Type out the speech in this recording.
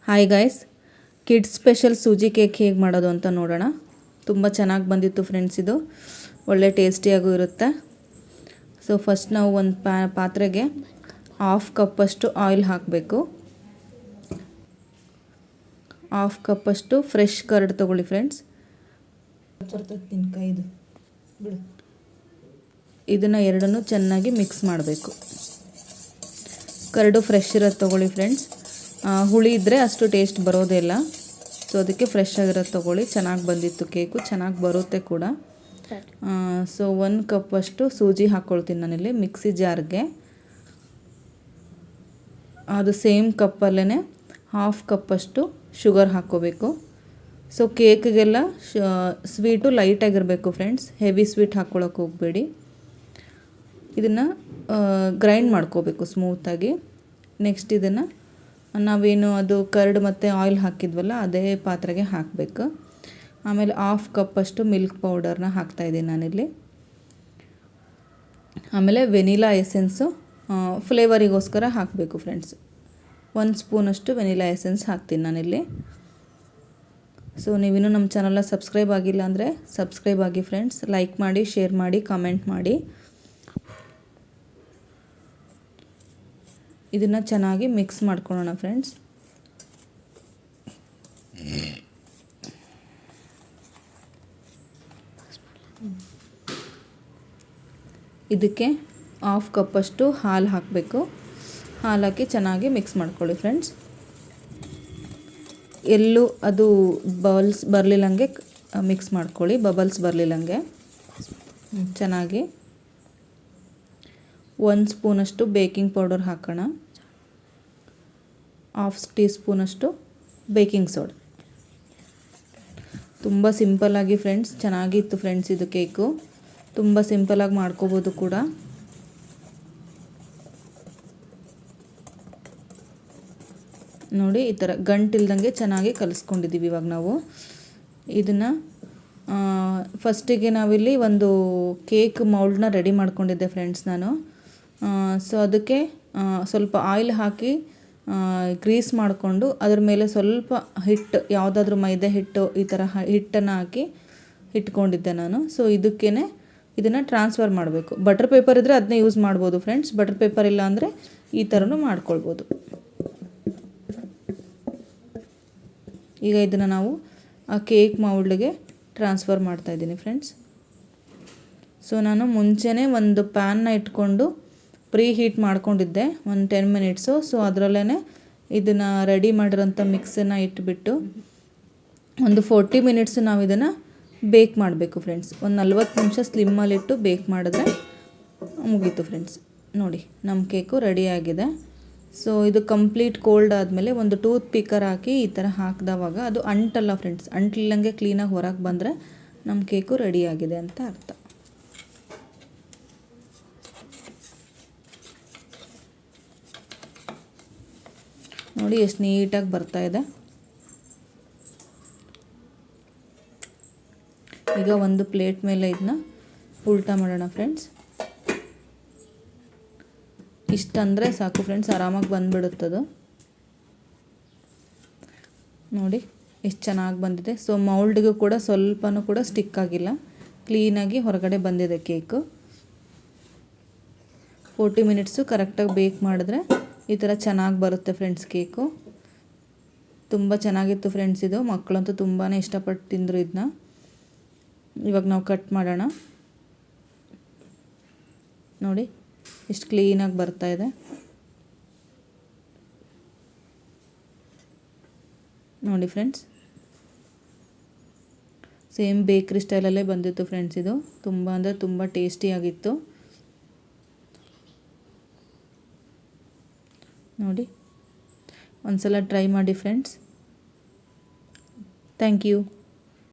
Hi guys, kids special ಸೂಜಿ cake ಹೇಗೆ ಮಾಡೋದು ಅಂತ ನೋಡೋಣ. ತುಂಬ ಚೆನ್ನಾಗಿ ಬಂದಿತ್ತು ಫ್ರೆಂಡ್ಸ್. ಇದು ಒಳ್ಳೆ ಟೇಸ್ಟಿಯಾಗೂ ಇರುತ್ತೆ. ಸೊ ಫಸ್ಟ್ ನಾವು ಒಂದು ಪಾತ್ರೆಗೆ 1/2 ಕಪ್ಪಷ್ಟು ಆಯಿಲ್ ಹಾಕಬೇಕು. 1/2 ಕಪ್ಪಷ್ಟು ಫ್ರೆಶ್ ಕರ್ಡ್ ತೊಗೊಳ್ಳಿ ಫ್ರೆಂಡ್ಸ್. ಇದನ್ನು ಎರಡನ್ನೂ ಚೆನ್ನಾಗಿ ಮಿಕ್ಸ್ ಮಾಡಬೇಕು. ಕರ್ಡು ಫ್ರೆಶ್ ಇರೋದು ತೊಗೊಳ್ಳಿ ಫ್ರೆಂಡ್ಸ್. ಹುಳಿ ಇದ್ದರೆ ಅಷ್ಟು ಟೇಸ್ಟ್ ಬರೋದೇ ಇಲ್ಲ. ಸೊ ಅದಕ್ಕೆ ಫ್ರೆಶ್ ಆಗಿರೋದು ತೊಗೊಳ್ಳಿ. ಚೆನ್ನಾಗಿ ಬಂದಿತ್ತು ಕೇಕು, ಚೆನ್ನಾಗಿ ಬರುತ್ತೆ ಕೂಡ. ಸೊ 1 ಕಪ್ಪಷ್ಟು ಸೂಜಿ ಹಾಕ್ಕೊಳ್ತೀನಿ ನಾನಿಲ್ಲಿ ಮಿಕ್ಸಿ ಜಾರ್ಗೆ. ಅದು ಸೇಮ್ ಕಪ್ಪಲ್ಲೇ 1/2 ಕಪ್ಪಷ್ಟು ಶುಗರ್ ಹಾಕ್ಕೋಬೇಕು. ಸೊ ಕೇಕ್ಗೆಲ್ಲ ಸ್ವೀಟು ಲೈಟಾಗಿರಬೇಕು ಫ್ರೆಂಡ್ಸ್, ಹೆವಿ ಸ್ವೀಟ್ ಹಾಕ್ಕೊಳಕ್ಕೆ ಹೋಗಬೇಡಿ. ಇದನ್ನು ಗ್ರೈಂಡ್ ಮಾಡ್ಕೋಬೇಕು ಸ್ಮೂತಾಗಿ. ನೆಕ್ಸ್ಟ್ ಇದನ್ನು ನಾವೇನು ಅದು ಕರ್ಡ್ ಮತ್ತು ಆಯಿಲ್ ಹಾಕಿದ್ವಲ್ಲ ಅದೇ ಪಾತ್ರೆಗೆ ಹಾಕಬೇಕು. ಆಮೇಲೆ 1/2 ಕಪ್ಪಷ್ಟು ಮಿಲ್ಕ್ ಪೌಡರ್ನ ಹಾಕ್ತಾಯಿದ್ದೀನಿ ನಾನಿಲ್ಲಿ. ಆಮೇಲೆ ವೆನಿಲಾ ಎಸೆನ್ಸು ಫ್ಲೇವರಿಗೋಸ್ಕರ ಹಾಕಬೇಕು ಫ್ರೆಂಡ್ಸ್. 1 ಸ್ಪೂನಷ್ಟು ವೆನಿಲಾ ಎಸೆನ್ಸ್ ಹಾಕ್ತೀನಿ ನಾನಿಲ್ಲಿ. ಸೊ ನೀವಿನ್ನೂ ನಮ್ಮ ಚಾನಲ್ನ ಸಬ್ಸ್ಕ್ರೈಬ್ ಆಗಿಲ್ಲ ಅಂದರೆ ಸಬ್ಸ್ಕ್ರೈಬ್ ಆಗಿ ಫ್ರೆಂಡ್ಸ್. ಲೈಕ್ ಮಾಡಿ, ಶೇರ್ ಮಾಡಿ, ಕಮೆಂಟ್ ಮಾಡಿ. ಇದನ್ನು ಚೆನ್ನಾಗಿ ಮಿಕ್ಸ್ ಮಾಡ್ಕೊಳ್ಳೋಣ ಫ್ರೆಂಡ್ಸ್. ಇದಕ್ಕೆ 1/2 ಕಪ್ಪಷ್ಟು ಹಾಲು ಹಾಕಬೇಕು. ಹಾಲು ಹಾಕಿ ಚೆನ್ನಾಗಿ ಮಿಕ್ಸ್ ಮಾಡ್ಕೊಳ್ಳಿ ಫ್ರೆಂಡ್ಸ್. ಎಲ್ಲೂ ಅದು ಬಬಲ್ಸ್ ಬರಲಿಲ್ಲಂಗೆ ಮಿಕ್ಸ್ ಮಾಡ್ಕೊಳ್ಳಿ, ಬಬಲ್ಸ್ ಬರಲಿಲ್ಲಂಗೆ ಚೆನ್ನಾಗಿ. 1 ಸ್ಪೂನಷ್ಟು ಬೇಕಿಂಗ್ ಪೌಡರ್ ಹಾಕೋಣ. 1/2 ಟೀ ಸ್ಪೂನಷ್ಟು ಬೇಕಿಂಗ್ ಸೋಡಾ. ತುಂಬ ಸಿಂಪಲ್ಲಾಗಿ ಫ್ರೆಂಡ್ಸ್, ಚೆನ್ನಾಗಿತ್ತು ಫ್ರೆಂಡ್ಸ್. ಇದು ಕೇಕು ತುಂಬ ಸಿಂಪಲ್ಲಾಗಿ ಮಾಡ್ಕೋಬೋದು ಕೂಡ. ನೋಡಿ, ಈ ಥರ ಗಂಟಿಲ್ದಂಗೆ ಚೆನ್ನಾಗಿ ಕಲಿಸ್ಕೊಂಡಿದ್ದೀವಿ. ಇವಾಗ ನಾವು ಇದನ್ನು ಫಸ್ಟಿಗೆ ನಾವಿಲ್ಲಿ ಒಂದು ಕೇಕ್ ಮೌಲ್ಡ್ನ ರೆಡಿ ಮಾಡ್ಕೊಂಡಿದ್ದೆ ಫ್ರೆಂಡ್ಸ್ ನಾನು. ಸೊ ಅದಕ್ಕೆ ಸ್ವಲ್ಪ ಆಯಿಲ್ ಹಾಕಿ ಗ್ರೀಸ್ ಮಾಡಿಕೊಂಡು ಅದ್ರ ಮೇಲೆ ಸ್ವಲ್ಪ ಹಿಟ್ಟು, ಯಾವುದಾದ್ರೂ ಮೈದಾ ಹಿಟ್ಟು ಈ ಥರ ಹಿಟ್ಟನ್ನು ಹಾಕಿ ಇಟ್ಕೊಂಡಿದ್ದೆ ನಾನು. ಸೊ ಇದಕ್ಕೇ ಇದನ್ನು ಟ್ರಾನ್ಸ್ಫರ್ ಮಾಡಬೇಕು. ಬಟರ್ ಪೇಪರ್ ಇದ್ದರೆ ಅದನ್ನೇ ಯೂಸ್ ಮಾಡ್ಬೋದು ಫ್ರೆಂಡ್ಸ್. ಬಟರ್ ಪೇಪರ್ ಇಲ್ಲ ಅಂದರೆ ಈ ಥರನೂ ಮಾಡ್ಕೊಳ್ಬೋದು. ಈಗ ಇದನ್ನು ನಾವು ಆ ಕೇಕ್ ಮೌಲ್ಡ್ಗೆ ಟ್ರಾನ್ಸ್ಫರ್ ಮಾಡ್ತಾಯಿದ್ದೀನಿ ಫ್ರೆಂಡ್ಸ್. ಸೊ ನಾನು ಮುಂಚೆನೇ ಒಂದು ಪ್ಯಾನ್ನ ಇಟ್ಕೊಂಡು ಪ್ರೀ ಹೀಟ್ ಮಾಡ್ಕೊಂಡಿದ್ದೆ ಒಂದು 10 ಮಿನಿಟ್ಸು. ಸೊ ಅದರಲ್ಲೇ ಇದನ್ನು ರೆಡಿ ಮಾಡಿರೋಂಥ ಮಿಕ್ಸನ್ನು ಇಟ್ಬಿಟ್ಟು ಒಂದು 40 ಮಿನಿಟ್ಸು ನಾವು ಇದನ್ನು ಬೇಕ್ ಮಾಡಬೇಕು ಫ್ರೆಂಡ್ಸ್. ಒಂದು 40 ನಿಮಿಷ ಸ್ಲಿಮ್ಮಲ್ಲಿಟ್ಟು ಬೇಕ್ ಮಾಡಿದ್ರೆ ಮುಗೀತು ಫ್ರೆಂಡ್ಸ್. ನೋಡಿ, ನಮ್ಮ ಕೇಕು ರೆಡಿಯಾಗಿದೆ. ಸೊ ಇದು ಕಂಪ್ಲೀಟ್ ಕೋಲ್ಡ್ ಆದಮೇಲೆ ಒಂದು ಟೂತ್ ಪಿಕ್ಕರ್ ಹಾಕಿ ಈ ಥರ ಹಾಕಿದವಾಗ ಅದು ಅಂಟಲ್ಲ ಫ್ರೆಂಡ್ಸ್. ಅಂಟಿಲ್ಲಂಗೆ ಕ್ಲೀನಾಗಿ ಹೊರಗೆ ಬಂದರೆ ನಮ್ಮ ಕೇಕು ರೆಡಿಯಾಗಿದೆ ಅಂತ ಅರ್ಥ. ನೋಡಿ ಎಷ್ಟು ನೀಟಾಗಿ ಬರ್ತಾಯಿದೆ. ಈಗ ಒಂದು ಪ್ಲೇಟ್ ಮೇಲೆ ಇದನ್ನ ಉಲ್ಟಾ ಮಾಡೋಣ ಫ್ರೆಂಡ್ಸ್. ಇಷ್ಟಂದರೆ ಸಾಕು ಫ್ರೆಂಡ್ಸ್, ಆರಾಮಾಗಿ ಬಂದುಬಿಡುತ್ತದು. ನೋಡಿ ಎಷ್ಟು ಚೆನ್ನಾಗಿ ಬಂದಿದೆ. ಸೊ ಮೌಲ್ಡ್ಗೂ ಕೂಡ ಸ್ವಲ್ಪನೂ ಕೂಡ ಸ್ಟಿಕ್ ಆಗಿಲ್ಲ, ಕ್ಲೀನಾಗಿ ಹೊರಗಡೆ ಬಂದಿದೆ ಕೇಕು. 40 ಮಿನಿಟ್ಸು ಕರೆಕ್ಟಾಗಿ ಬೇಕ್ ಮಾಡಿದ್ರೆ ಈ ಥರ ಚೆನ್ನಾಗಿ ಬರುತ್ತೆ ಫ್ರೆಂಡ್ಸ್ ಕೇಕು. ತುಂಬ ಚೆನ್ನಾಗಿತ್ತು ಫ್ರೆಂಡ್ಸ್. ಇದು ಮಕ್ಕಳಂತೂ ತುಂಬಾ ಇಷ್ಟಪಟ್ಟು ತಿಂದರು ಇದನ್ನ. ಇವಾಗ ನಾವು ಕಟ್ ಮಾಡೋಣ. ನೋಡಿ ಎಷ್ಟು ಕ್ಲೀನಾಗಿ ಬರ್ತಾಯಿದೆ. ನೋಡಿ ಫ್ರೆಂಡ್ಸ್, ಸೇಮ್ ಬೇಕ್ರಿ ಸ್ಟೈಲಲ್ಲೇ ಬಂದಿತ್ತು ಫ್ರೆಂಡ್ಸ್. ಇದು ತುಂಬ ಅಂದರೆ ತುಂಬ ಟೇಸ್ಟಿಯಾಗಿತ್ತು. ನೋಡಿ, ಒಂದ್ಸಲ ಟ್ರೈ ಮಾಡಿ ಫ್ರೆಂಡ್ಸ್. Thank you.